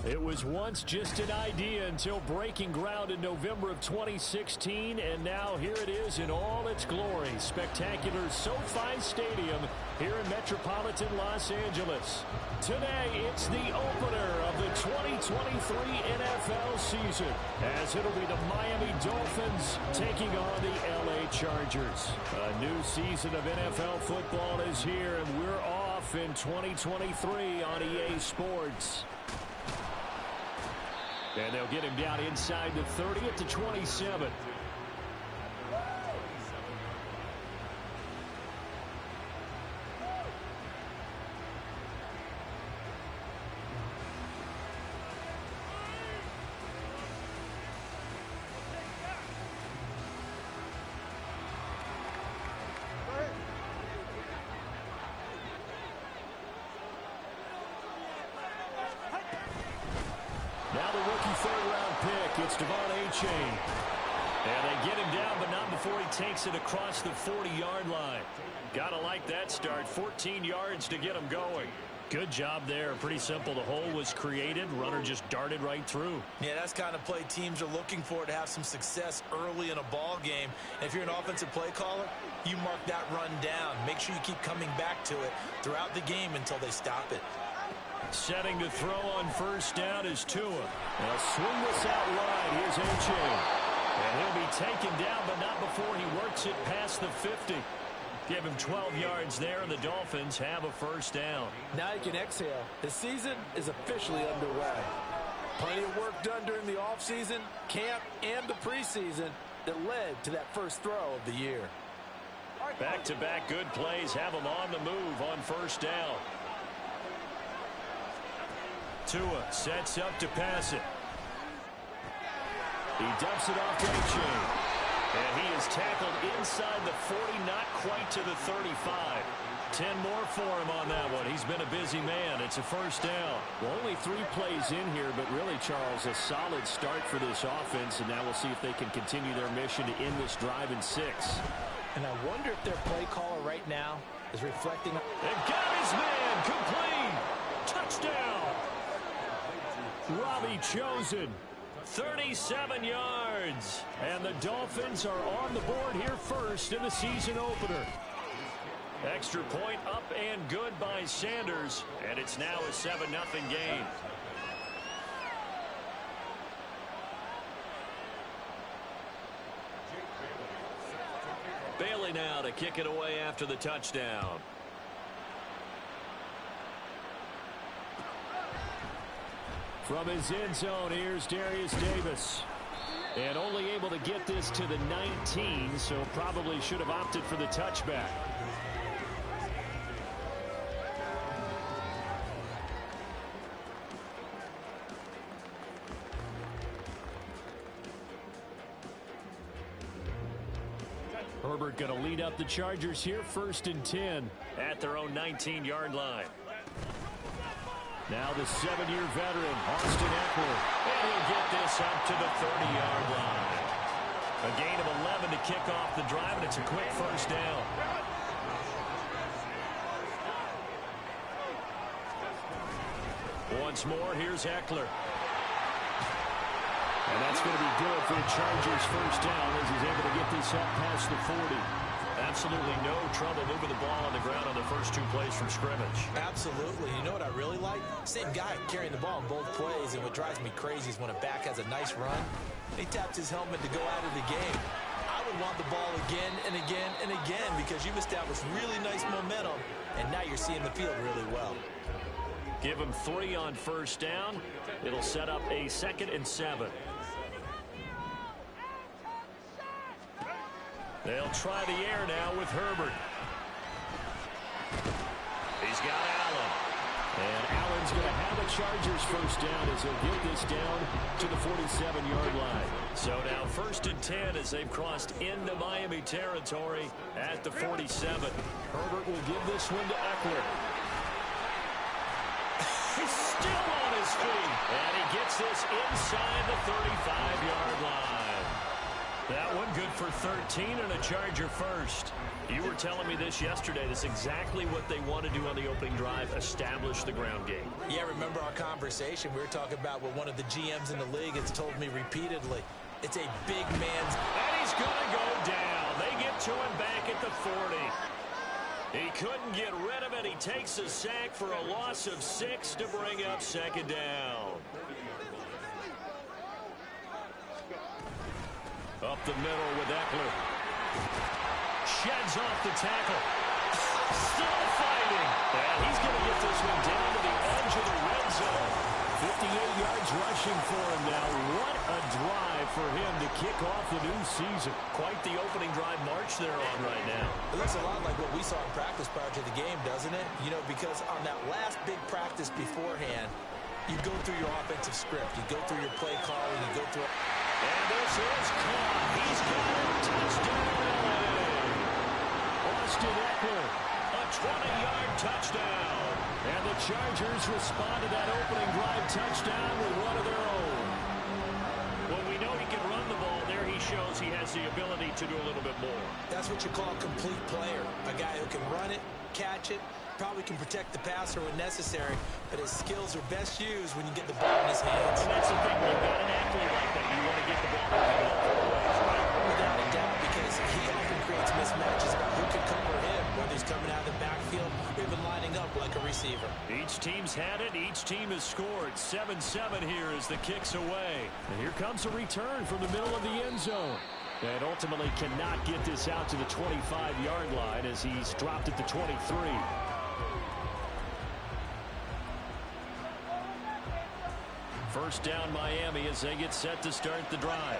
It was once just an idea until breaking ground in November of 2016, and now here it is in all its glory. Spectacular SoFi Stadium here in metropolitan Los Angeles. Today, it's the opener of the 2023 NFL season, as it'll be the Miami Dolphins taking on the LA Chargers. A new season of NFL football is here, and we're off in 2023 on EA Sports. And they'll get him down inside the 30 at the 27. Now the rookie third-round pick, it's Devon Achane. And they get him down, but not before he takes it across the 40-yard line. Gotta like that start. 14 yards to get him going. Good job there. Pretty simple. The hole was created. Runner just darted right through. Yeah, that's the kind of play teams are looking for to have some success early in a ball game. And if you're an offensive play caller, you mark that run down. Make sure you keep coming back to it throughout the game until they stop it. Setting to throw on first down is Tua. They'll swing this out wide. Here's Achane. And he'll be taken down, but not before he works it past the 50. Give him 12 yards there, and the Dolphins have a first down. Now you can exhale. The season is officially underway. Plenty of work done during the offseason, camp, and the preseason that led to that first throw of the year. Back-to-back good plays have them on the move on first down. Tua sets up to pass it. He dumps it off to Achane. And he is tackled inside the 40, not quite to the 35. 10 more for him on that one. He's been a busy man. It's a first down. Well, only 3 plays in here, but really, Charles, a solid start for this offense. And now we'll see if they can continue their mission to end this drive in 6. And I wonder if their play caller right now is reflecting. And got his man complete. Touchdown. Robbie Chosen, 37 yards. And the Dolphins are on the board here first in the season opener. Extra point up and good by Sanders. And it's now a 7-0 game. Bailey now to kick it away after the touchdown. From his end zone, here's Darius Davis. And only able to get this to the 19, so probably should have opted for the touchback. Herbert going to lead up the Chargers here, 1st and 10 at their own 19-yard line. Now the 7-year veteran, Austin Eckler. And he'll get this up to the 30-yard line. A gain of 11 to kick off the drive, and it's a quick first down. Once more, here's Eckler. And that's going to be good for the Chargers' first down as he's able to get this up past the 40. Absolutely no trouble moving the ball on the ground on the first 2 plays from scrimmage. Absolutely. You know what I really like? Same guy carrying the ball in both plays, and what drives me crazy is when a back has a nice run, he taps his helmet to go out of the game. I would want the ball again and again and again because you've established really nice momentum, and now you're seeing the field really well. Give him 3 on first down. It'll set up a 2nd and 7. They'll try the air now with Herbert. He's got Allen. And Allen's going to have a Chargers first down as he'll get this down to the 47-yard line. So now 1st and 10 as they've crossed into Miami territory at the 47. Herbert will give this one to Eckler. He's still on his feet. And he gets this inside the 35-yard line. That one good for 13 and a Charger first. You were telling me this yesterday. That's exactly what they want to do on the opening drive, establish the ground game. Yeah, remember our conversation? We were talking about what one of the GMs in the league has told me repeatedly. It's a big man's... And he's going to go down. They get to him back at the 40. He couldn't get rid of it. He takes a sack for a loss of 6 to bring up second down. Up the middle with Eckler. Sheds off the tackle. Still fighting. And he's going to get this one down to the edge of the red zone. 58 yards rushing for him now. What a drive for him to kick off the new season. Quite the opening drive march they're on right now. It looks a lot like what we saw in practice prior to the game, doesn't it? You know, because on that last big practice beforehand, you go through your offensive script. You go through your play calling. You go through... And this is caught. He's got it. Touchdown. Austin Eckler, a 20-yard touchdown. And the Chargers respond to that opening drive touchdown with one of their own. Well, we know he can run the ball. There he shows he has the ability to do a little bit more. That's what you call a complete player. A guy who can run it, catch it, probably can protect the passer when necessary, but his skills are best used when you get the ball in his hands. And that's the thing. When you've got an athlete like that, you want to get the ball in the ways, right? Without a doubt, because he often creates mismatches about who can cover him, whether he's coming out of the backfield or even lining up like a receiver. Each team's had it. Each team has scored. 7-7 here as the kick's away. And here comes a return from the middle of the end zone. And ultimately cannot get this out to the 25-yard line as he's dropped at the 23. First down Miami as they get set to start the drive.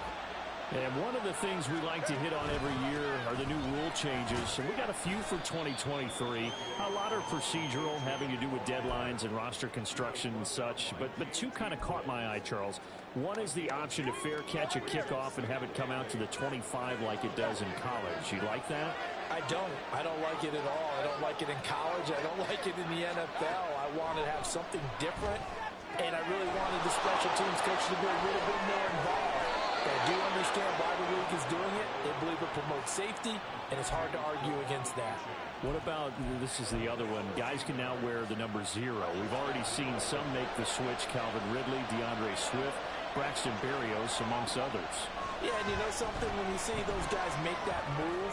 And one of the things we like to hit on every year are the new rule changes. And we got a few for 2023. A lot are procedural, having to do with deadlines and roster construction and such. But two kind of caught my eye, Charles. One is the option to fair catch a kickoff and have it come out to the 25 like it does in college. You like that? I don't. I don't like it at all. I don't like it in college. I don't like it in the NFL. I want to have something different. And I really wanted the special teams coach to be a little bit more involved. But I do understand why the league is doing it. They believe it promotes safety, and it's hard to argue against that. What about, this is the other one, guys can now wear the number 0. We've already seen some make the switch, Calvin Ridley, DeAndre Swift, Braxton Berrios, amongst others. Yeah, and you know something, when you see those guys make that move,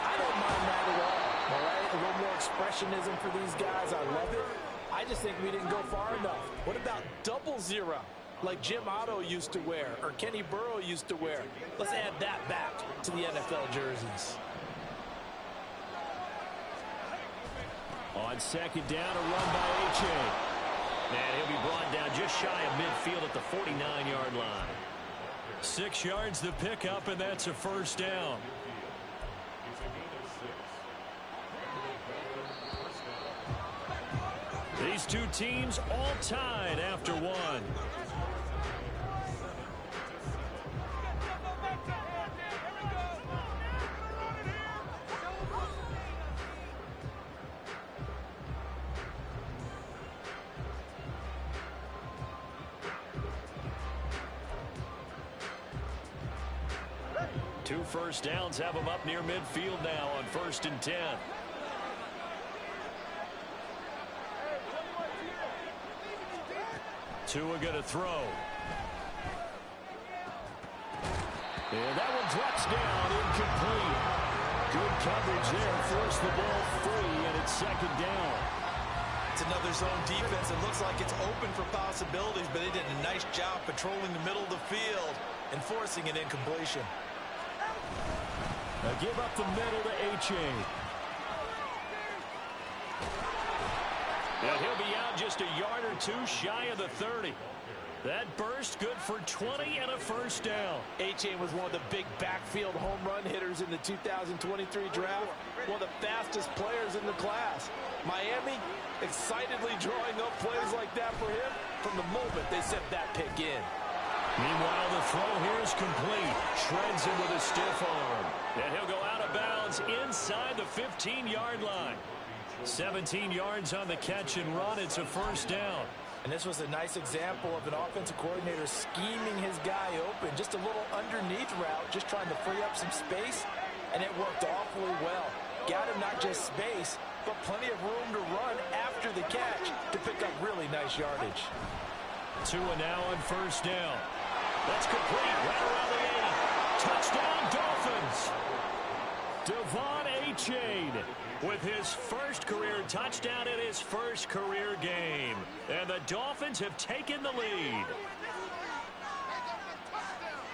I don't mind that at all right? A little more expressionism for these guys, I love it. I just think we didn't go far enough. What about 00, like Jim Otto used to wear, or Kenny Burrow used to wear? Let's add that back to the NFL jerseys. On second down, a run by H.A. And he'll be brought down just shy of midfield at the 49-yard line. 6 yards the pickup, and that's a first down. These two teams all tied after one. Two first downs have them up near midfield now on 1st and 10. Tua going to throw. And that one drops down, incomplete. Good coverage there, forced the ball free, and it's second down. It's another zone defense. It looks like it's open for possibilities, but they did a nice job patrolling the middle of the field and forcing an incompletion. A give up the middle to H.A. And he'll be out just a yard or two shy of the 30. That burst good for 20 and a first down. H.A. was one of the big backfield home run hitters in the 2023 draft. One of the fastest players in the class. Miami excitedly drawing up plays like that for him from the moment they set that pick in. Meanwhile, the throw here is complete. Shreds him with a stiff arm. And he'll go out of bounds inside the 15-yard line. 17 yards on the catch and run. It's a first down. And this was a nice example of an offensive coordinator scheming his guy open. Just a little underneath route, just trying to free up some space, and it worked awfully well. Got him not just space, but plenty of room to run after the catch to pick up really nice yardage. Tua now on first down. That's complete, right around the 80. Touchdown, Dolphins. Devon Achane with his first career touchdown in his first career game. And the Dolphins have taken the lead.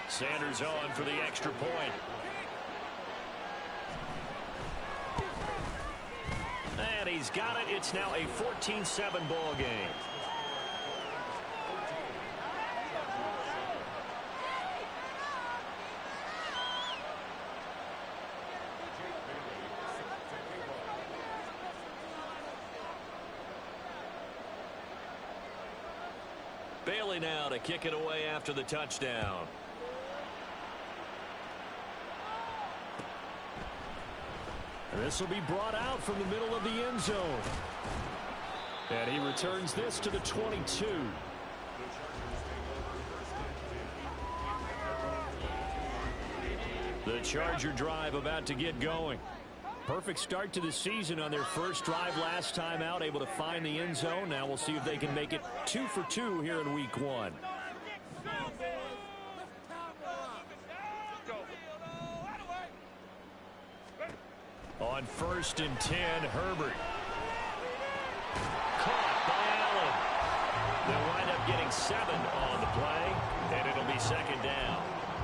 Sanders on for the extra point. And he's got it. It's now a 14-7 ball game. Bailey now to kick it away after the touchdown. And this will be brought out from the middle of the end zone. And he returns this to the 22. The Charger drive about to get going. Perfect start to the season on their first drive last time out, able to find the end zone. Now we'll see if they can make it 2 for 2 here in week 1. On 1st and 10, Herbert. Caught by Allen. They'll wind up getting 7 on the play, and it'll be 2nd down.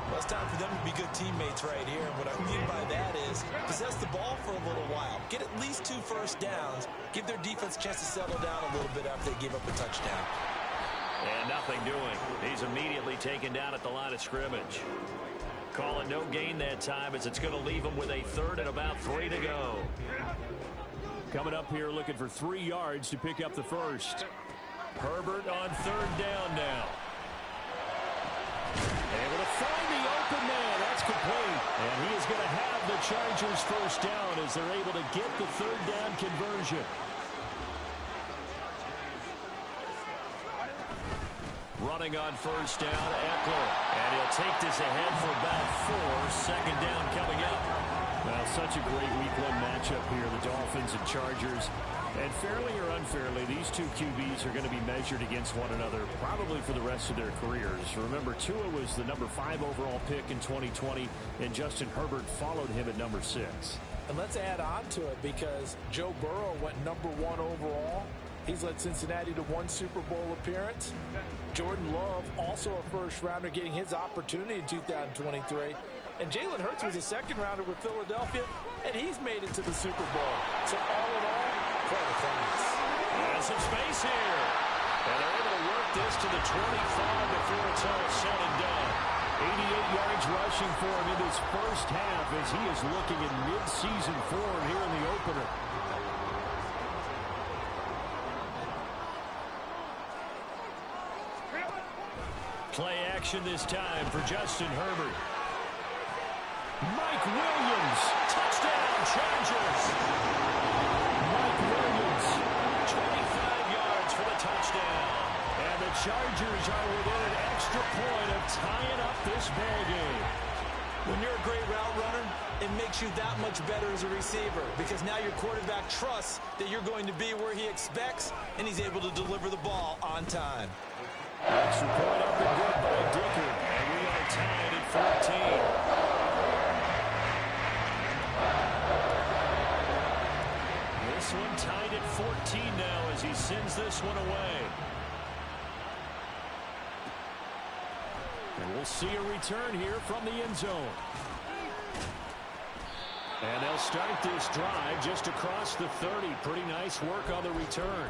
Well, it's time for them to be good teammates right here. And what I mean by that is possess the ball for a little while. Get at least 2 first downs. Give their defense a chance to settle down a little bit after they give up a touchdown. And nothing doing. He's immediately taken down at the line of scrimmage. Call it no gain that time as it's going to leave him with a 3rd and about 3 to go. Coming up here looking for 3 yards to pick up the first. Herbert on 3rd down now. Able to find the open man. That's complete. And he is going to have the Chargers first down as they're able to get the 3rd down conversion. Running on first down, Eckler. And he'll take this ahead for about 4. 2nd down coming up. Well, such a great week 1 matchup here, the Dolphins and Chargers. And fairly or unfairly, these two QBs are going to be measured against one another probably for the rest of their careers. Remember, Tua was the number 5 overall pick in 2020, and Justin Herbert followed him at number 6. And let's add on to it because Joe Burrow went number 1 overall. He's led Cincinnati to 1 Super Bowl appearance. Jordan Love, also a first-rounder, getting his opportunity in 2023. And Jalen Hurts was a second-rounder with Philadelphia, and he's made it to the Super Bowl. So all in all, quite a class. There's some space here. And they're able to work this to the 25 before it's all said and done. 88 yards rushing for him in his first half as he is looking in mid-season form here in the opener. Play action this time for Justin Herbert. Mike Williams, touchdown Chargers. Mike Williams, 25 yards for the touchdown. And the Chargers are within an extra point of tying up this ball game. When you're a great route runner, it makes you that much better as a receiver because now your quarterback trusts that you're going to be where he expects, and he's able to deliver the ball on time. Extra point up and good by Dicker, and we are tied at 14. This one tied at 14 now as he sends this one away. And we'll see a return here from the end zone. And they'll start this drive just across the 30. Pretty nice work on the return.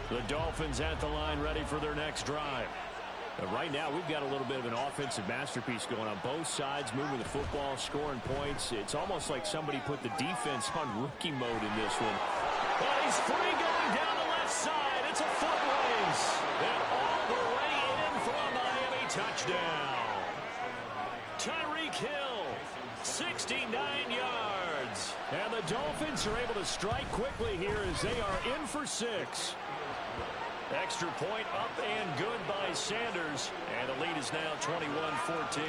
The Dolphins at the line ready for their next drive. Right now, we've got a little bit of an offensive masterpiece going on both sides, moving the football, scoring points. It's almost like somebody put the defense on rookie mode in this one. But he's free going down the left side. It's a foot race. And all the way in for a Miami touchdown. Tyreek the Dolphins are able to strike quickly here as they are in for 6. Extra point up and good by Sanders. And the lead is now 21-14.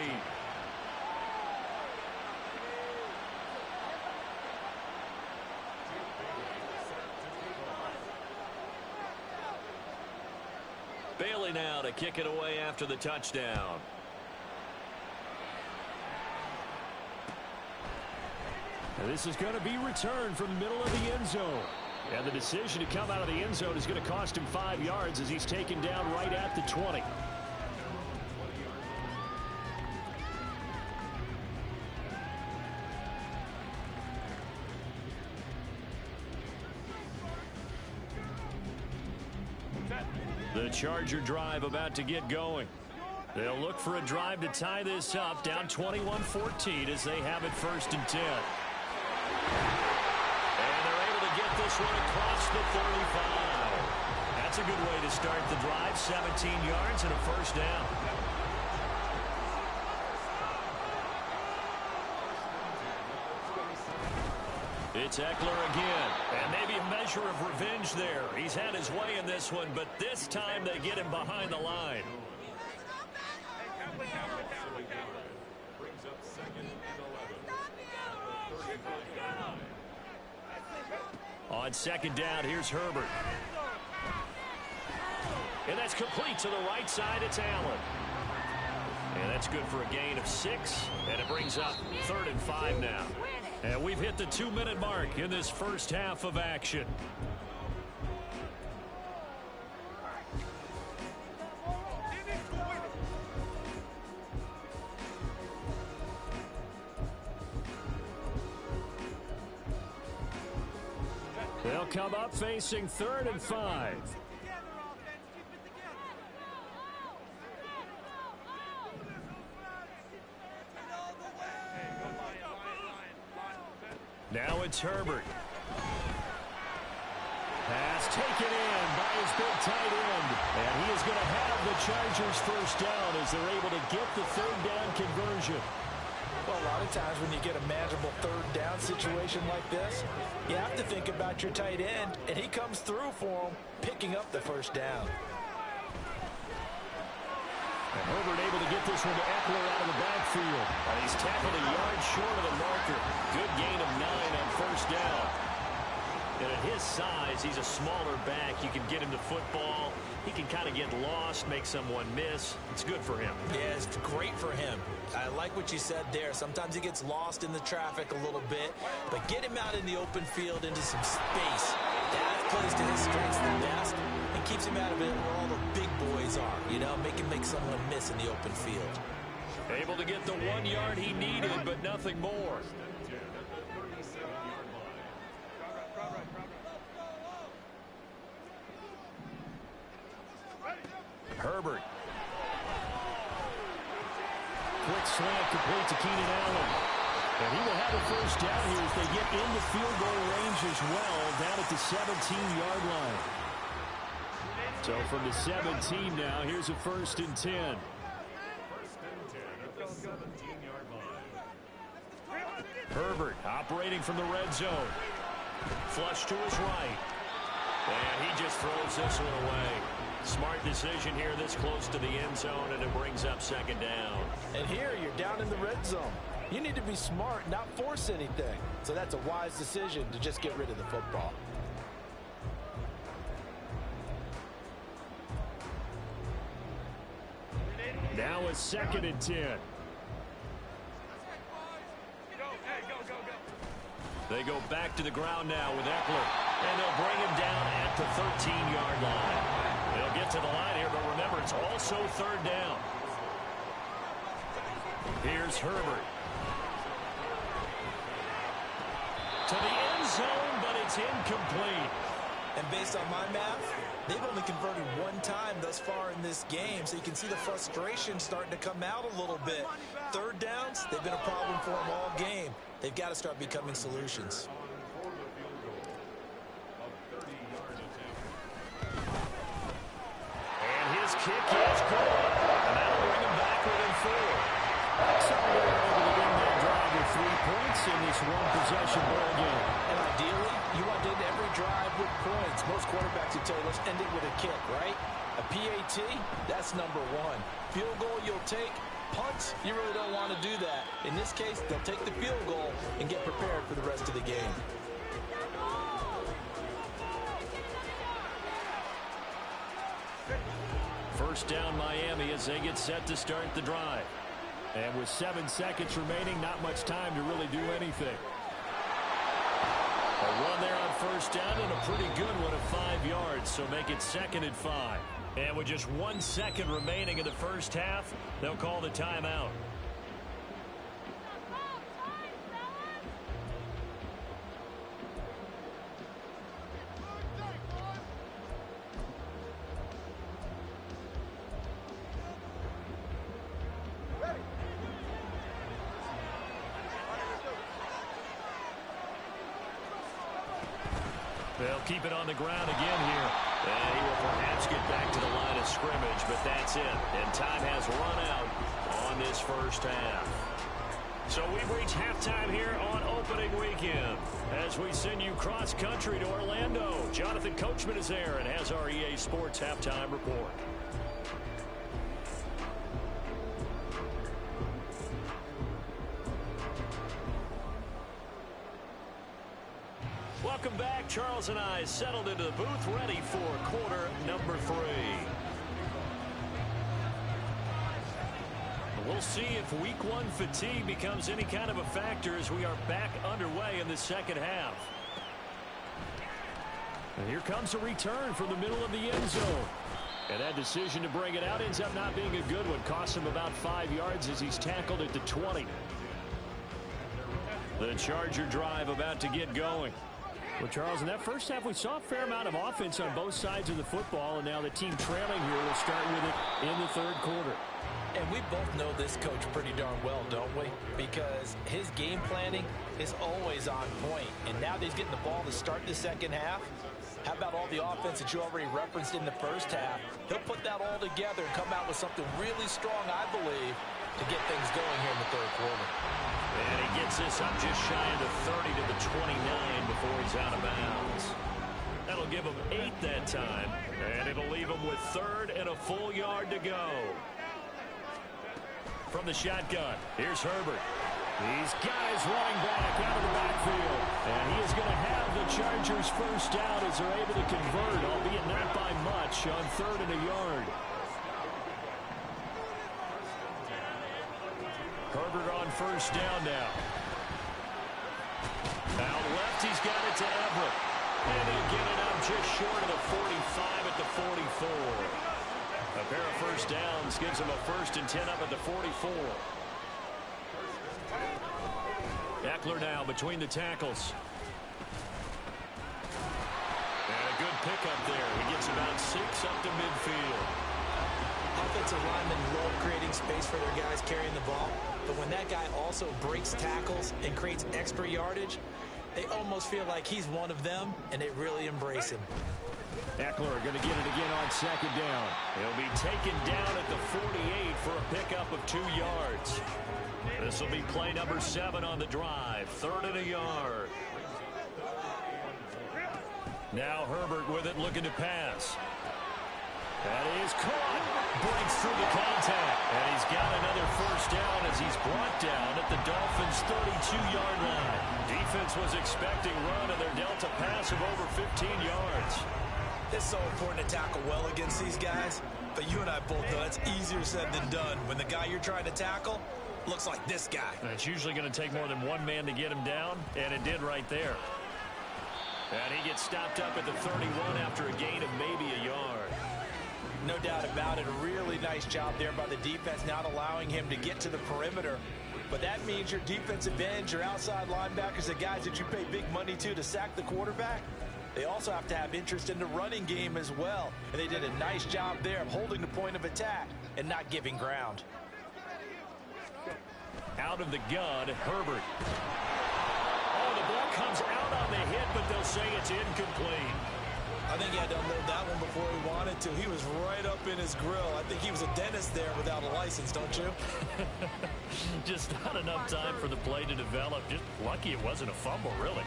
Bailey now to kick it away after the touchdown. And this is going to be returned from the middle of the end zone. And the decision to come out of the end zone is going to cost him 5 yards as he's taken down right at the 20. The Charger drive about to get going. They'll look for a drive to tie this up, down 21-14 as they have it 1st and 10. And they're able to get this one across the 35. That's a good way to start the drive, 17 yards and a 1st down. It's Eckler again, and maybe a measure of revenge there. He's had his way in this one, but this time they get him behind the line. On 2nd down, here's Herbert. And that's complete to the right side. It's Allen. And that's good for a gain of 6. And it brings up 3rd and 5 now. And we've hit the 2-minute mark in this first half of action. They'll come up facing 3rd and 5. Now it's Herbert. Pass taken in by his big tight end. And he is going to have the Chargers 1st down as they're able to get the 3rd down conversion. Well, a lot of times when you get a manageable 3rd down situation like this, you have to think about your tight end, and he comes through for him, picking up the 1st down. And Herbert able to get this one to Eckler out of the backfield. And he's tackled a yard short of the marker. Good gain of 9 on 1st down. And at his size, he's a smaller back. You can get him to football. He can kind of get lost, make someone miss. It's good for him. Yeah, it's great for him. I like what you said there. Sometimes he gets lost in the traffic a little bit, but get him out in the open field into some space. That plays to his strengths the best and keeps him out of it where all the big boys are. You know, make him make someone miss in the open field. Able to get the 1 yard he needed, but nothing more. Herbert. Quick slant complete to Keenan Allen. And he will have a 1st down here as they get into field goal range as well, down at the 17-yard line. So from the 17 now, here's a 1st and 10. Herbert operating from the red zone. Flush to his right. And he just throws this one away. Smart decision here this close to the end zone, and it brings up 2nd down. And here you're down in the red zone. You need to be smart, not force anything. So that's a wise decision to just get rid of the football. Now a 2nd and 10. They go back to the ground now with Eckler. And they'll bring him down at the 13-yard line. They'll get to the line here, but remember, it's also 3rd down. Here's Herbert. To the end zone, but it's incomplete. And based on my math, they've only converted 1 time thus far in this game, so you can see the frustration starting to come out a little bit. 3rd downs, they've been a problem for them all game. They've got to start becoming solutions. And his kick is good. And that'll bring him back within 4. So they're able to win that drive with 3 points in this one-possession ball game. quarterbacks who tell you, let's end it with a kick, right? A PAT, that's number one. Field goal you'll take. Punts, you really don't want to do that. In this case, they'll take the field goal and get prepared for the rest of the game. First down Miami as they get set to start the drive. And with 7 seconds remaining, not much time to really do anything. A run there on first down and a pretty good one of 5 yards, so make it 2nd and 5. And with just 1 second remaining in the first half, they'll call the timeout. They'll keep it on the ground again here. And he will perhaps get back to the line of scrimmage, but that's it. And time has run out on this first half. So we've reached halftime here on opening weekend. As we send you cross-country to Orlando, Jonathan Coachman is there and has our EA Sports halftime report. Welcome back. Charles and I settled into the booth, ready for quarter number 3. We'll see if week 1 fatigue becomes any kind of a factor as we are back underway in the second half. And here comes a return from the middle of the end zone. And that decision to bring it out ends up not being a good one. Costs him about 5 yards as he's tackled at the 20. The Charger drive about to get going. Well, Charles, in that first half, we saw a fair amount of offense on both sides of the football, and now the team trailing here will start with it in the third quarter. And we both know this coach pretty darn well, don't we? Because his game planning is always on point. And now that he's getting the ball to start the second half, how about all the offense that you already referenced in the first half? He'll put that all together and come out with something really strong, I believe, to get things going here in the third quarter. And he gets this up just shy of the 30 to the 29 before he's out of bounds. That'll give him 8 that time, and it'll leave him with 3rd and a full yard to go. From the shotgun, here's Herbert. He's got his running back out of the backfield, and he is going to have the Chargers first down as they're able to convert, albeit not by much, on 3rd and a yard. Herbert on first down now. Out left, he's got it to Everett. And he'll get it up just short of the 45 at the 44. A pair of first downs gives him a 1st and 10 up at the 44. Eckler now between the tackles. And a good pickup there. He gets about 6 up to midfield. Offensive linemen love creating space for their guys carrying the ball, but when that guy also breaks tackles and creates extra yardage, they almost feel like he's one of them, and they really embrace him. Eckler going to get it again on 2nd down. He'll be taken down at the 48 for a pickup of 2 yards. This will be play number 7 on the drive, 3rd and a yard. Now Herbert with it, looking to pass. That is caught. Breaks through the contact. And he's got another first down as he's brought down at the Dolphins' 32-yard line. Defense was expecting run, and they're dealt a pass of over 15 yards. It's so important to tackle well against these guys. But you and I both know that's easier said than done when the guy you're trying to tackle looks like this guy. And it's usually going to take more than one man to get him down, and it did right there. And he gets stopped up at the 31 after a gain of maybe a yard. No doubt about it. A really nice job there by the defense, not allowing him to get to the perimeter. But that means your defensive ends, your outside linebackers, the guys that you pay big money to sack the quarterback, they also have to have interest in the running game as well. And they did a nice job there of holding the point of attack and not giving ground. Out of the gun, Herbert. Oh, the ball comes out on the hit, but they'll say it's incomplete. I think he had to unload that one before he wanted to. He was right up in his grill. I think he was a dentist there without a license, don't you? Just not enough time for the play to develop. Just lucky it wasn't a fumble, really.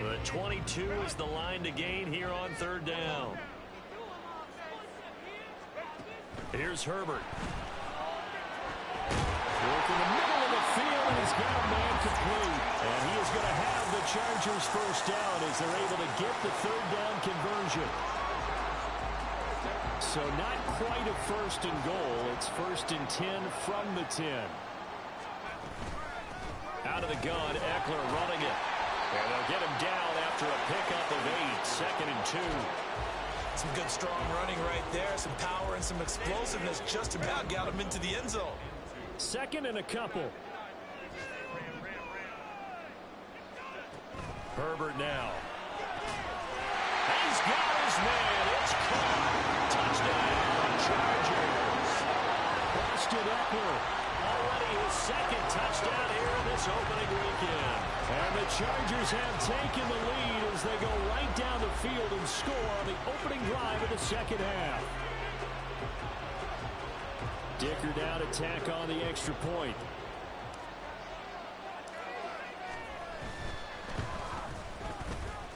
The 22 is the line to gain here on third down. Here's Herbert. Work in the middle of the field, and he's got a man complete. And he is going to have the Chargers first down as they're able to get the third down conversion. So not quite a first and goal. It's first and 10 from the 10. Out of the gun, Eckler running it. And they'll get him down after a pickup of 8, second and 2. Some good, strong running right there. Some power and some explosiveness just about got him into the end zone. Second and a couple. Herbert now. He's got his man. It's caught. Touchdown, Chargers. Austin Eckler, already his second touchdown here in this opening weekend. And the Chargers have taken the lead as they go right down the field and score on the opening drive of the second half. Dicker down to tack on the extra point.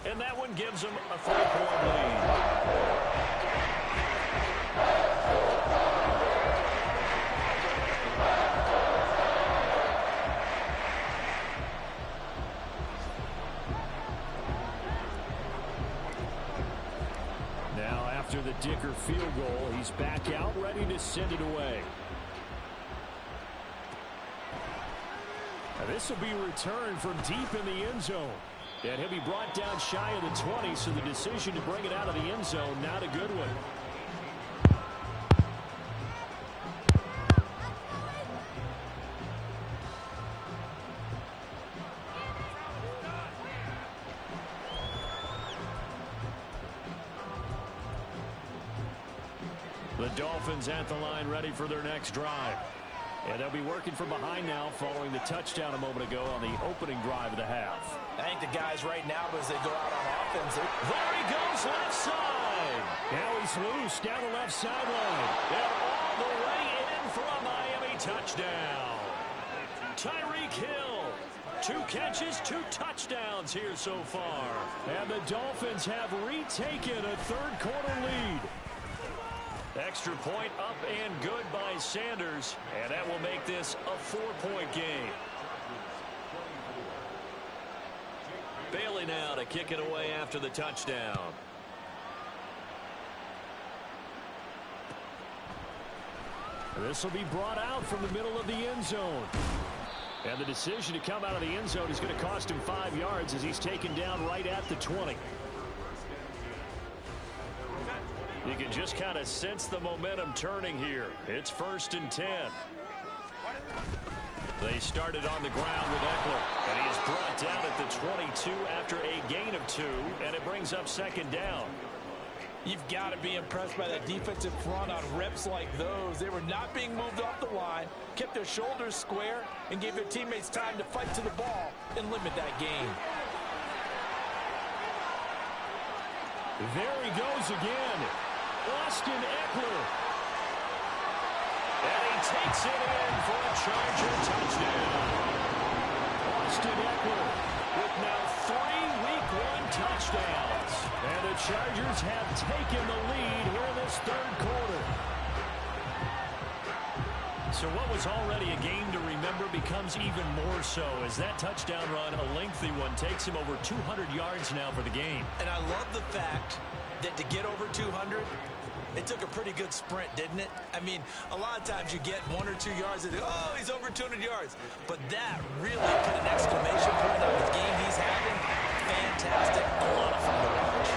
And that one gives them a 3-point lead. Now after the Dicker field goal, he's back out ready to send it away. Now this will be returned from deep in the end zone. And he'll be brought down shy of the 20, so the decision to bring it out of the end zone, not a good one. The Dolphins at the line ready for their next drive. And they'll be working from behind now following the touchdown a moment ago on the opening drive of the half. I think the guys right now, as they go out on offense, there he goes left side. Now he's loose down the left sideline. And all the way in for a Miami touchdown. Tyreek Hill. 2 catches, 2 touchdowns here so far. And the Dolphins have retaken a third-quarter lead. Extra point up and good by Sanders, and that will make this a 4-point game. Bailey now to kick it away after the touchdown. This will be brought out from the middle of the end zone. And the decision to come out of the end zone is going to cost him 5 yards as he's taken down right at the 20. You can just kind of sense the momentum turning here. It's first and 10. They started on the ground with Eckler, and he is brought down at the 22 after a gain of 2, and it brings up second down. You've got to be impressed by that defensive front on reps like those. They were not being moved off the line, kept their shoulders square, and gave their teammates time to fight to the ball and limit that gain. There he goes again. Austin Eckler. And he takes it in for a Charger touchdown. Austin Eckler with now 3 Week 1 touchdowns. And the Chargers have taken the lead here in this third quarter. So what was already a game to remember becomes even more so as that touchdown run, a lengthy one, takes him over 200 yards now for the game. And I love the fact that to get over 200, it took a pretty good sprint, didn't it? I mean, a lot of times you get 1 or 2 yards and, oh, he's over 200 yards. But that really put an exclamation point on the game he's having. Fantastic. A lot of fun to watch.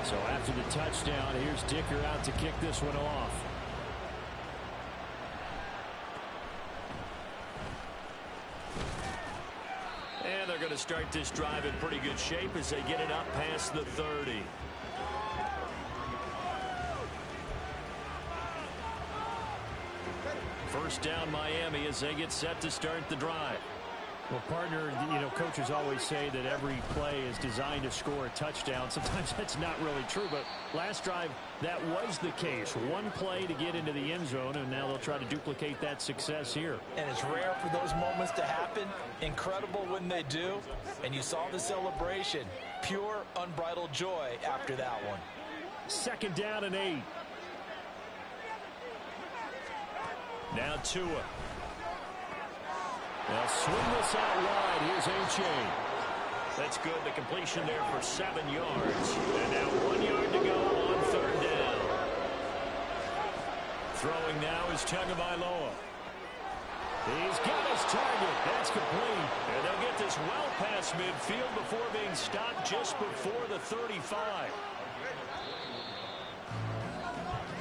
So after the touchdown, here's Dicker out to kick this one off. And they're going to start this drive in pretty good shape as they get it up past the 30. First down Miami as they get set to start the drive. Well, partner, coaches always say that every play is designed to score a touchdown. Sometimes that's not really true, but last drive, that was the case. One play to get into the end zone, and now they'll try to duplicate that success here. And it's rare for those moments to happen. Incredible when they do. And you saw the celebration. Pure, unbridled joy after that one. 2nd down and 8. Now Tua. They'll swing this out wide. Here's A-Chain. That's good. The completion there for 7 yards. And now 1 yard to go on 3rd down. Throwing now is Tagovailoa. He's got his target. That's complete. And they'll get this well past midfield before being stopped just before the 35.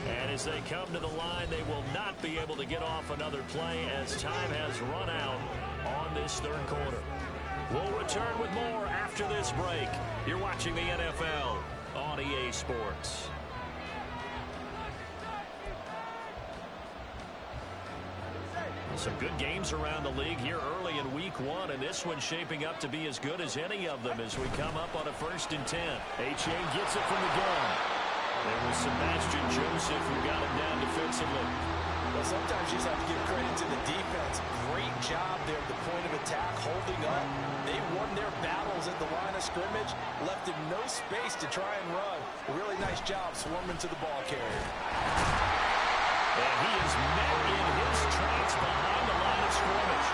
And as they come to the line, they will not be able to get off another play as time has run out on this 3rd quarter. We'll return with more after this break. You're watching the NFL on EA Sports. Some good games around the league here early in week 1, and this one's shaping up to be as good as any of them as we come up on a 1st and 10. A-Chain gets it from the gun. There was Sebastian Joseph who got him down defensively. Well, sometimes you just have to give credit to the defense. Great job there at the point of attack, holding up. They won their battles at the line of scrimmage, left him no space to try and run. A really nice job swarming to the ball carrier. And he is met in his tracks behind the line of scrimmage.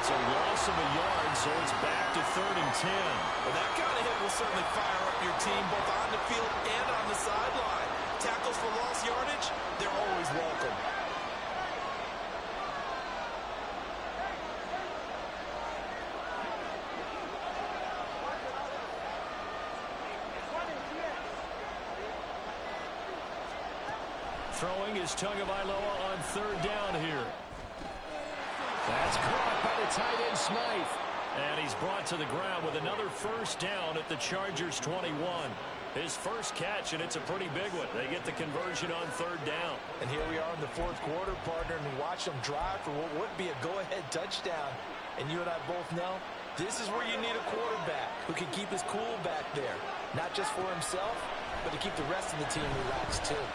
It's a loss of a yard, so it's back to 3rd and 10. Well, that kind of hit will certainly fire up your team both on the field and on the sideline. Tackles for lost yardage, they're always welcome. Throwing is Tagovailoa on 3rd down here. That's caught by the tight end Smythe. And he's brought to the ground with another 1st down at the Chargers 21. His first catch, and it's a pretty big one. They get the conversion on 3rd down. And here we are in the 4th quarter, partner, and we watch them drive for what would be a go-ahead touchdown. And you and I both know this is where you need a quarterback who can keep his cool back there. Not just for himself, but to keep the rest of the team relaxed too.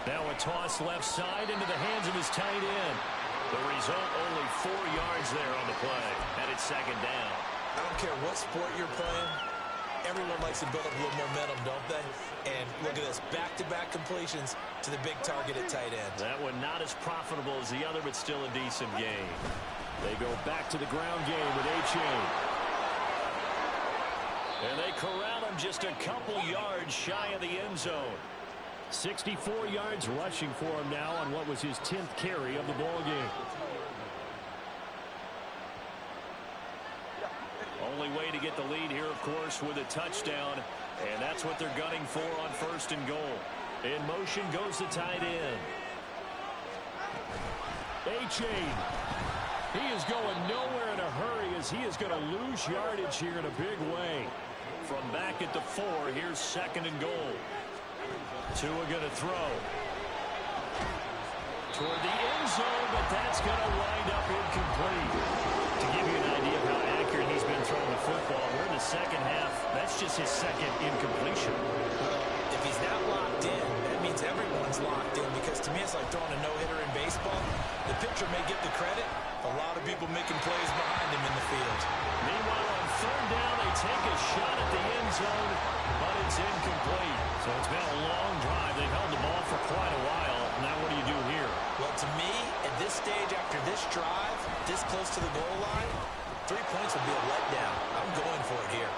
Now a toss left side into the hands of his tight end. The result, only 4 yards there on the play. And it's 2nd down. I don't care what sport you're playing. Everyone likes to build up a little momentum, don't they? And look at this, back-to-back completions to the big target at tight end. That one not as profitable as the other, but still a decent game. They go back to the ground game with A-Chain. And they corral him just a couple yards shy of the end zone. 64 yards rushing for him now on what was his 10th carry of the ball game. Only way to get the lead here, of course, with a touchdown, and that's what they're gunning for on 1st and goal. In motion goes the tight end. A-Chain. He is going nowhere in a hurry as he is going to lose yardage here in a big way. From back at the 4, here's 2nd and goal. Tua going to throw. Toward the end zone, but that's going to wind up incomplete. To give you an idea of how accurate he's been throwing the football, we're in the 2nd half. That's just his 2nd incompletion. If he's not locked in, that means everyone's locked in, because to me it's like throwing a no-hitter in baseball. The pitcher may get the credit, a lot of people making plays behind him in the field. Meanwhile, on 3rd down, they take a shot at the end zone, but it's incomplete. So it's been a long drive. They've held the ball for quite a while. Now what do you do here? Well, to me, at this stage after this drive, this close to the goal line, 3 points would be a letdown. I'm going for it here.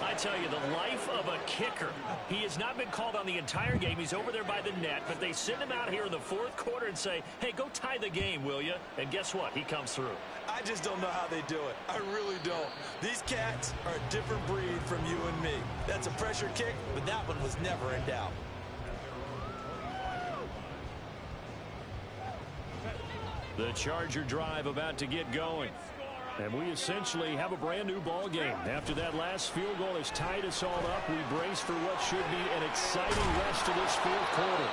I tell you, the life of a kicker. He has not been called on the entire game. He's over there by the net, but they send him out here in the 4th quarter and say, hey, go tie the game, will you? And guess what? He comes through. I just don't know how they do it. I really don't. These cats are a different breed from you and me. That's a pressure kick, but that one was never in doubt. The Charger drive about to get going. And we essentially have a brand-new ball game. After that last field goal has tied us all up, we brace for what should be an exciting rest of this 4th quarter.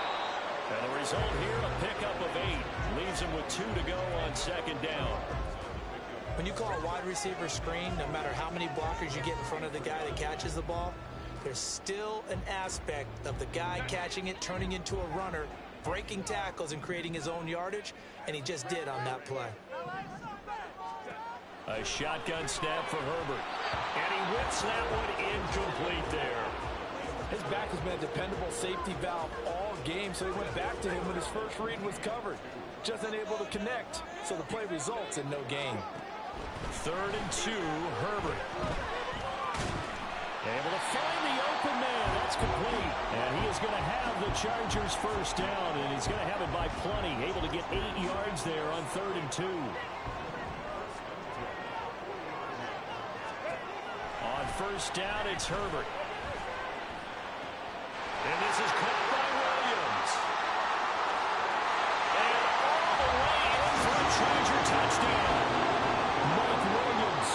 And the result here, a pickup of 8. Leaves them with 2 to go on 2nd down. When you call a wide receiver screen, no matter how many blockers you get in front of the guy that catches the ball, there's still an aspect of the guy catching it, turning into a runner, breaking tackles and creating his own yardage, and he just did on that play. A shotgun snap for Herbert. And he whips that one incomplete there. His back has been a dependable safety valve all game, so he went back to him when his first read was covered. Just unable to connect, so the play results in no gain. 3rd and 2, Herbert. Able to find the open man. That's complete. And he is going to have the Chargers first down, and he's going to have it by plenty. Able to get 8 yards there on 3rd and 2. On first down, it's Herbert. And this is caught by Williams. And all the way in for a Charger touchdown. Mike Williams,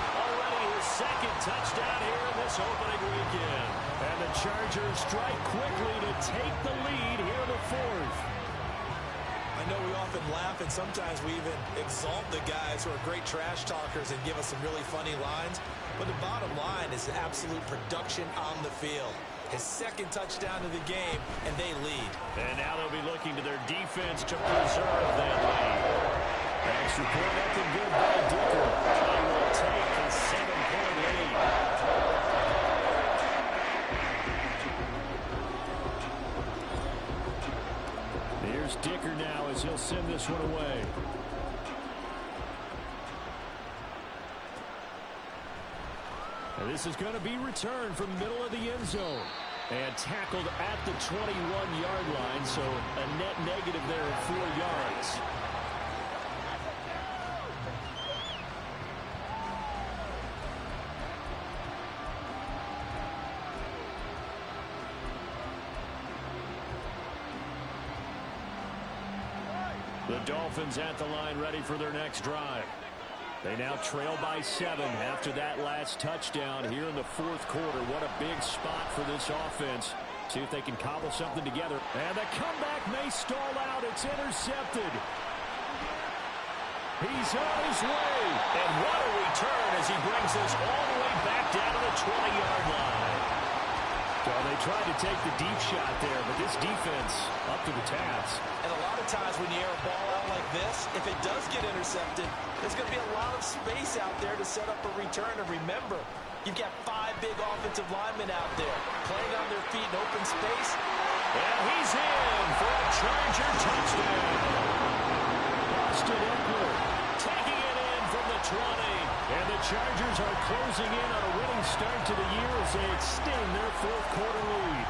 already his 2nd touchdown here in this opening weekend. And the Chargers strike quickly to take the lead here in the 4th. I know we often laugh, and sometimes we even exalt the guys who are great trash talkers and give us some really funny lines. But the bottom line is absolute production on the field. His 2nd touchdown of the game, and they lead. And now they'll be looking to their defense to preserve that lead. Extra point up and good by Dicker. They will take a 7-point lead. Here's Dicker now as he'll send this one away. And this is going to be returned from the middle of the end zone. And tackled at the 21-yard line, so a net negative there of 4 yards. The Dolphins at the line ready for their next drive. They now trail by 7 after that last touchdown here in the 4th quarter. What a big spot for this offense. See if they can cobble something together. And the comeback may stall out. It's intercepted. He's on his way. And what a return as he brings this all the way back down to the 20-yard line. So they tried to take the deep shot there, but this defense up to the task. And a lot of times when you air a ball out like this, if it does get intercepted, there's going to be a lot of space out there to set up a return. And remember, you've got 5 big offensive linemen out there playing on their feet in open space. And he's in for a Charger touchdown. Austin Ekeler taking it in from the 20. And the Chargers are closing in on a winning start to the year as they extend their 4th quarter lead.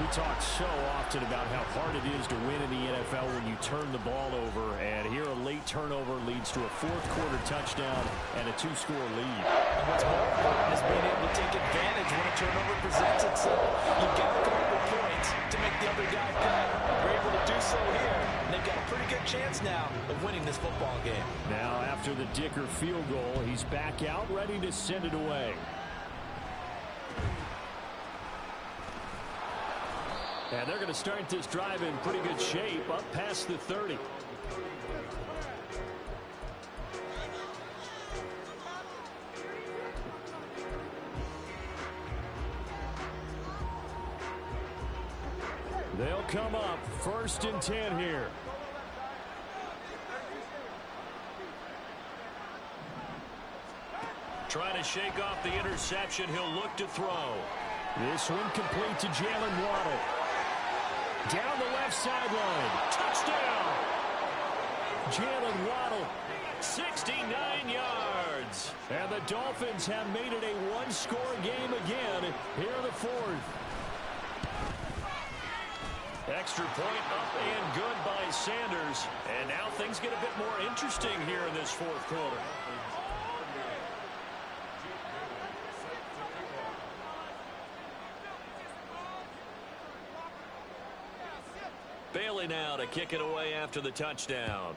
We talk so often about how hard it is to win in the NFL when you turn the ball over. And here a late turnover leads to a 4th quarter touchdown and a 2-score lead. And what's more important is being able to take advantage when a turnover presents itself. You've got to come up with points to make the other guy pay. You're able to do so here. And they've got a pretty good chance now of winning this football game. Now after the Dicker field goal, he's back out ready to send it away. And they're going to start this drive in pretty good shape up past the 30. They'll come up 1st and 10 here. Trying to shake off the interception. He'll look to throw. This one complete to Jalen Waddle. Down the left sideline. Touchdown. Jalen Waddle, 69 yards. And the Dolphins have made it a 1-score game again here in the 4th. Extra point up and good by Sanders. And now things get a bit more interesting here in this 4th quarter. Bailey now to kick it away after the touchdown.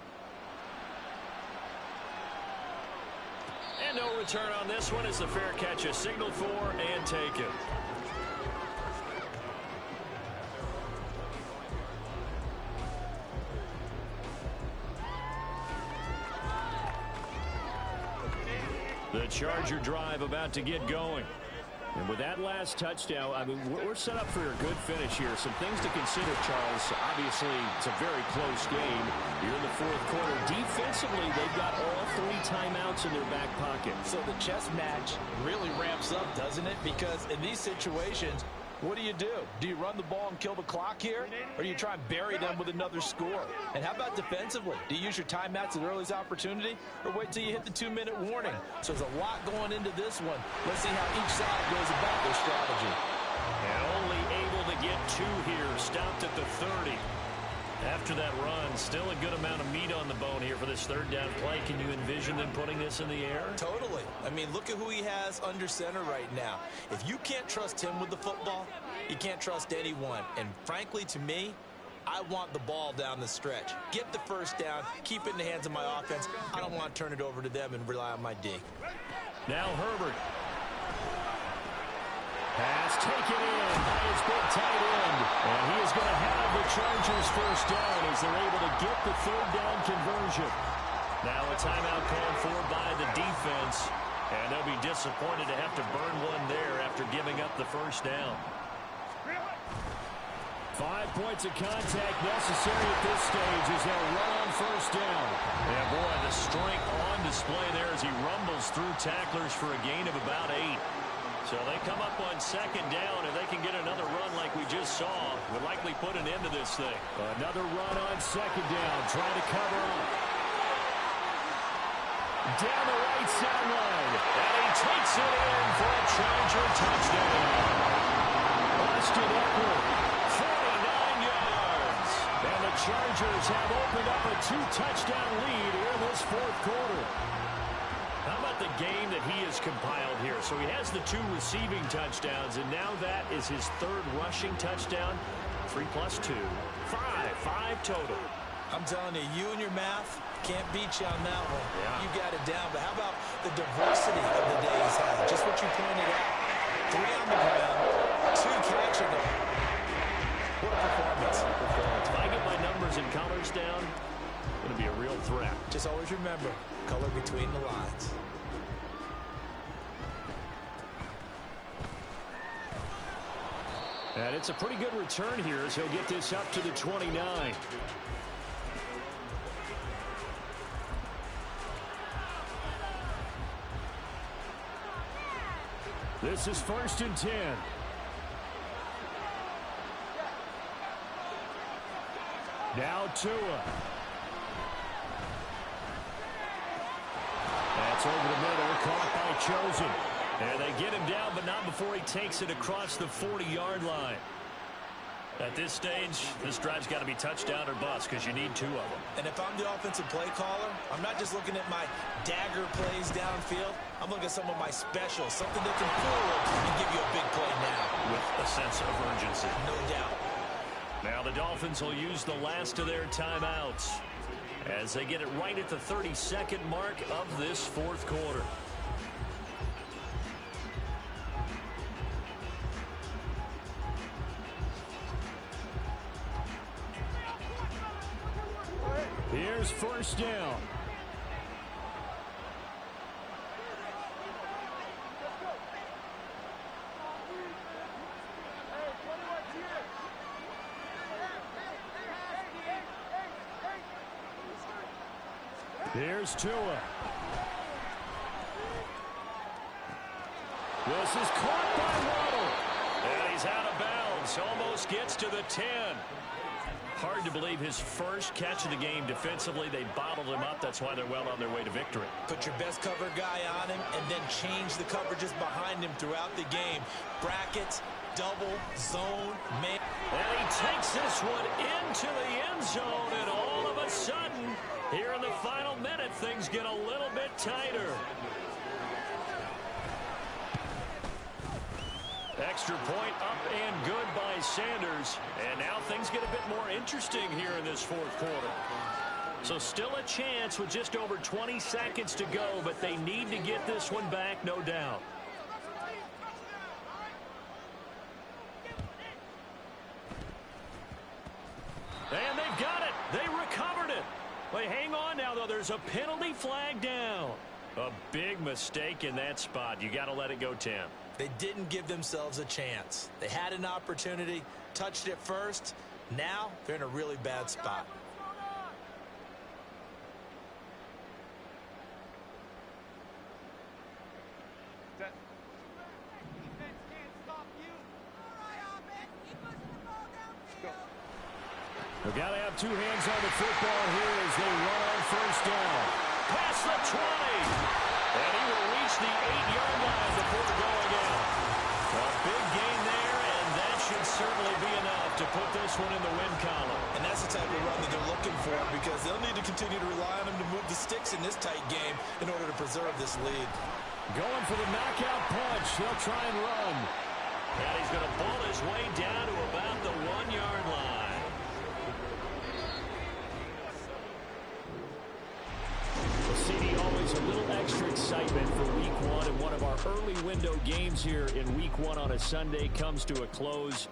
And no return on this one as the fair catch is signaled for and taken. The Charger drive about to get going. And with that last touchdown, I mean, we're set up for a good finish here. Some things to consider, Charles. Obviously, it's a very close game. You're in the fourth quarter. Defensively, they've got all 3 timeouts in their back pocket. So the chess match really ramps up, doesn't it? Because in these situations, what do? Do you run the ball and kill the clock here? Or do you try and bury them with another score? And how about defensively? Do you use your timeouts at the earliest opportunity? Or wait till you hit the 2-minute warning? So there's a lot going into this one. Let's see how each side goes about their strategy. And only able to get 2 here. Stopped at the 30. After that run, still a good amount of meat on the bone here for this 3rd down play. Can you envision them putting this in the air? Totally. I mean, look at who he has under center right now. If you can't trust him with the football, you can't trust anyone. And frankly, to me, I want the ball down the stretch. Get the 1st down, keep it in the hands of my offense. I don't want to turn it over to them and rely on my D. Now Herbert. Pass taken in by his big tight end. And he is going to have the Chargers 1st down as they're able to get the 3rd down conversion. Now a timeout called for by the defense. And they'll be disappointed to have to burn one there after giving up the 1st down. 5 points of contact necessary at this stage as they'll run on 1st down. And boy, the strength on display there as he rumbles through tacklers for a gain of about 8. So they come up on 2nd down. If they can get another run like we just saw, would likely put an end to this thing. Another run on 2nd down, trying to cover up. Down the right sideline. And he takes it in for a Charger touchdown. Austin Ekeler, 49 yards. And the Chargers have opened up a 2-touchdown lead here in this 4th quarter. How about the game that he has compiled here? So he has the 2 receiving touchdowns, and now that is his 3rd rushing touchdown. 3 plus 2. 5 total. I'm telling you, you and your math can't beat you on that one. Yeah. You got it down. But how about the diversity of the day he's had? Just what you pointed out. 3 on the ground, 2 catching them. What a performance. If I get my numbers and colors down, it's going to be a real threat. Just always remember, color between the lines. And it's a pretty good return here as he'll get this up to the 29. This is 1st and 10. Now Tua. That's over the middle, caught by Chosen. And they get him down, but not before he takes it across the 40-yard line. At this stage, this drive's got to be touchdown or bust because you need 2 of them. And if I'm the offensive play caller, I'm not just looking at my dagger plays downfield. I'm looking at some of my specials, something that can pull and give you a big play now. With a sense of urgency. No doubt. Now the Dolphins will use the last of their timeouts as they get it right at the 32nd mark of this 4th quarter. Here's 1st down. Here's Tua. This is caught by Waddle. And he's out of bounds. Almost gets to the 10. Hard to believe his first catch of the game defensively. They bottled him up. That's why they're well on their way to victory. Put your best cover guy on him and then change the coverages behind him throughout the game. Brackets, double, zone, man. And he takes this one into the end zone, and all of a sudden, here in the final minute, things get a little bit tighter. Extra point up and good by Sanders. And now things get a bit more interesting here in this 4th quarter. So still a chance with just over 20 seconds to go, but they need to get this one back, no doubt. And they've got it. They recovered it. But hang on now, though. There's a penalty flag down. A big mistake in that spot. You got to let it go 10. They didn't give themselves a chance. They had an opportunity, touched it first. Now they're in a really bad spot. They've got to have two hands on the football here as they run on first down. Past the 20. And he will reach the 8-yard line before going out. A big gain there, and that should certainly be enough to put this one in the win column. And that's the type of run that they're looking for because they'll need to continue to rely on him to move the sticks in this tight game in order to preserve this lead. Going for the knockout punch. They'll try and run. And he's going to pull his way down to about the 1-yard line. CD, always a little extra excitement for week one, and one of our early window games here in week one on a Sunday comes to a close.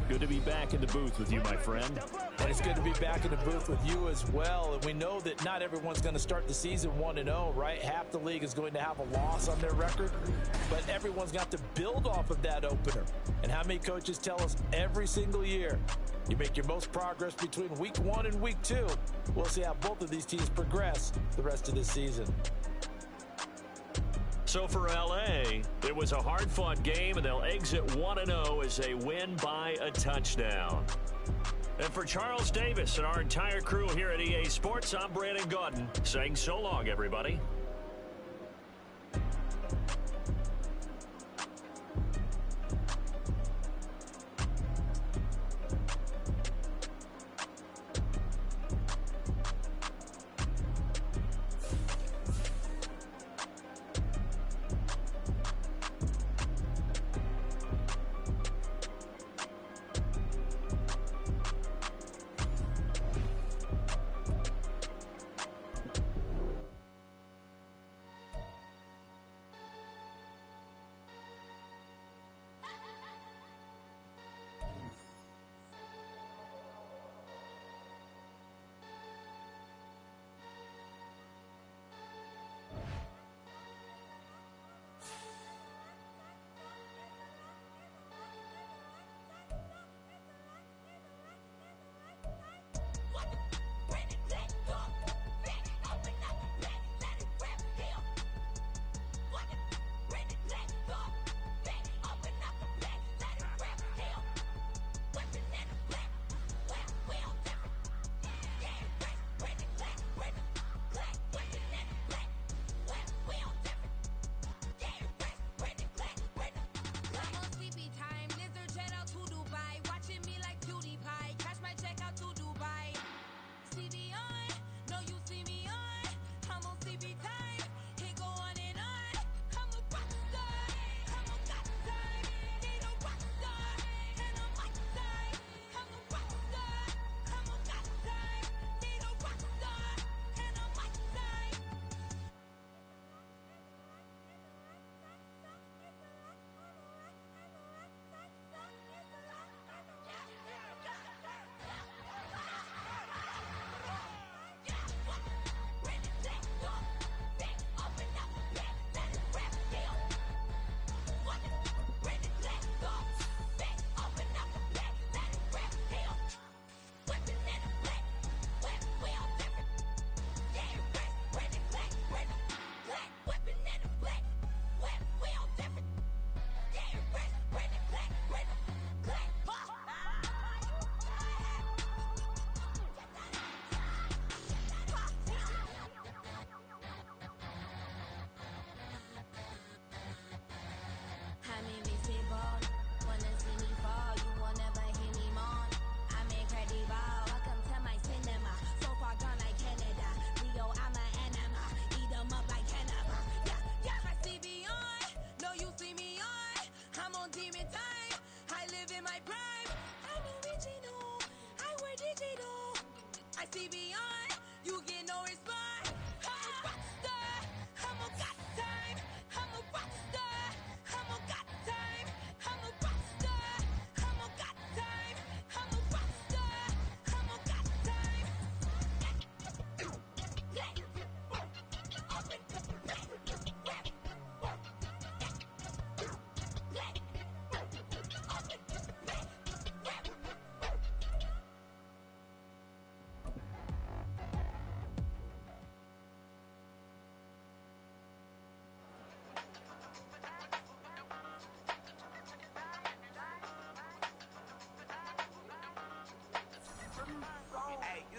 Good to be back in the booth with you, my friend. And it's good to be back in the booth with you as well. And we know that not everyone's going to start the season 1-0, right? Half the league is going to have a loss on their record, but everyone's got to build off of that opener. And how many coaches tell us every single year, you make your most progress between week 1 and week 2. We'll see how both of these teams progress the rest of this season. So for L.A., it was a hard-fought game, and they'll exit 1-0 as they win by a touchdown. And for Charles Davis and our entire crew here at EA Sports, I'm Brandon Gaudin saying so long, everybody.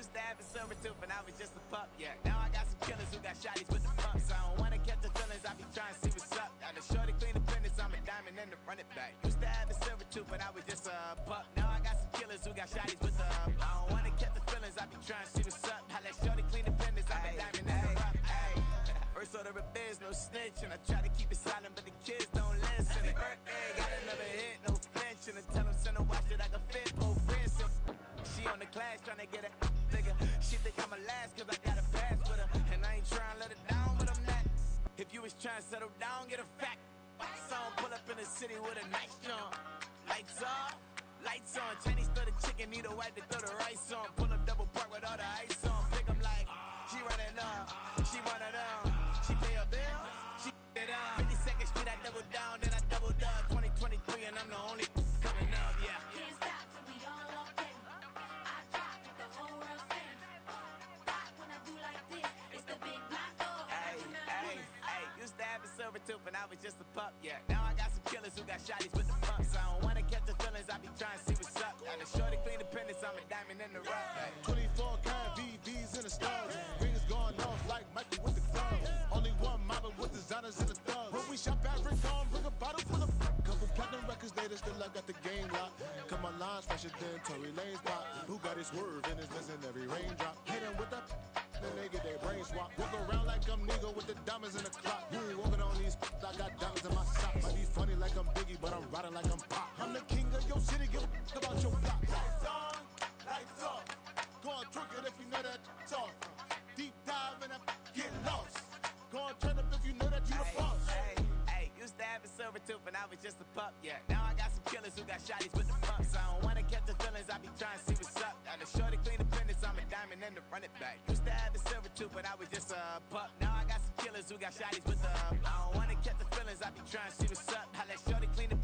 used to have a silver tooth and I was just a pup, yeah. Now I got some killers who got shotties with the pumps. I don't wanna catch the feelings, I be trying to see what's up. Got the shorty clean the finish, I'm a diamond and to run it back. Used to have a silver tooth but I was just a pup. Now I got some killers who got shotties with the I don't wanna catch the feelings, I be trying to see what's up. I let shorty clean the finish, I'm a diamond and to run it. First order of biz, no snitch, and I try to keep it silent, but the kids don't listen. Birthday, got another hit, no flinch, and I tell them send a watch that I can fit, both friends. She on the class trying to get a nigga. She think I'm a last cause I got a pass with her, and I ain't trying to let it down, but I'm not. If you was trying to settle down, get a fact. Song pull up in the city with a nice jump. Lights off, lights on. Chinese throw the chicken, need a wipe to throw the rice on. Pull up double park with all the ice on. Pick 'em like, she running up, she one of them. She pay her bills, she it up. 52nd Street, I double down, then I doubled up. 2023, and I'm the only coming up, yeah. Can't stop till we all up in. I drop with the whole world sing. Rock when I do like this, it's the big block door. Hey, used to have a silver tooth and I was just a pup, yeah. Now I got some killers who got shotties with the pumps. I don't wanna catch the feelings, I be trying to see what's up. Got the shorty clean the pendants, I'm a diamond in the rough. Hey. 24 karat VVs in the stars. Rings going off like Michael with the clubs. Only one model with designers in the thugs. When we shop at Rick on, bring a bottle full of couple platinum records later, still I got the game locked. Cut my lines fresher than Tory Lane's pop. Who got his swerve in his listen every raindrop. Hit him with the then they get their brains swapped. Walk around like I'm nigga with the diamonds in the clock. You ain't walking on these I got diamonds in my socks. Might be funny like I'm Biggie, but I'm riding like I'm Pop. I'm the king of your city, give a about your block. Lights on, lights off. Go on, twerk it if you know that off. Deep dive and get lost. Go on, turn up if you know that you the boss. Hey, used to have a silver tooth and I was just a pup, yeah. Now I got some killers who got shotties with the pumps. I don't wanna catch the feelings, I be trying to see what's up. Got the shorty clean the pendants, I'm a diamond and to run it back. Used to have a silver tooth but I was just a pup. Now I got some killers who got shotties with the I don't wanna catch the feelings, I be trying to see what's up. I let shorty clean the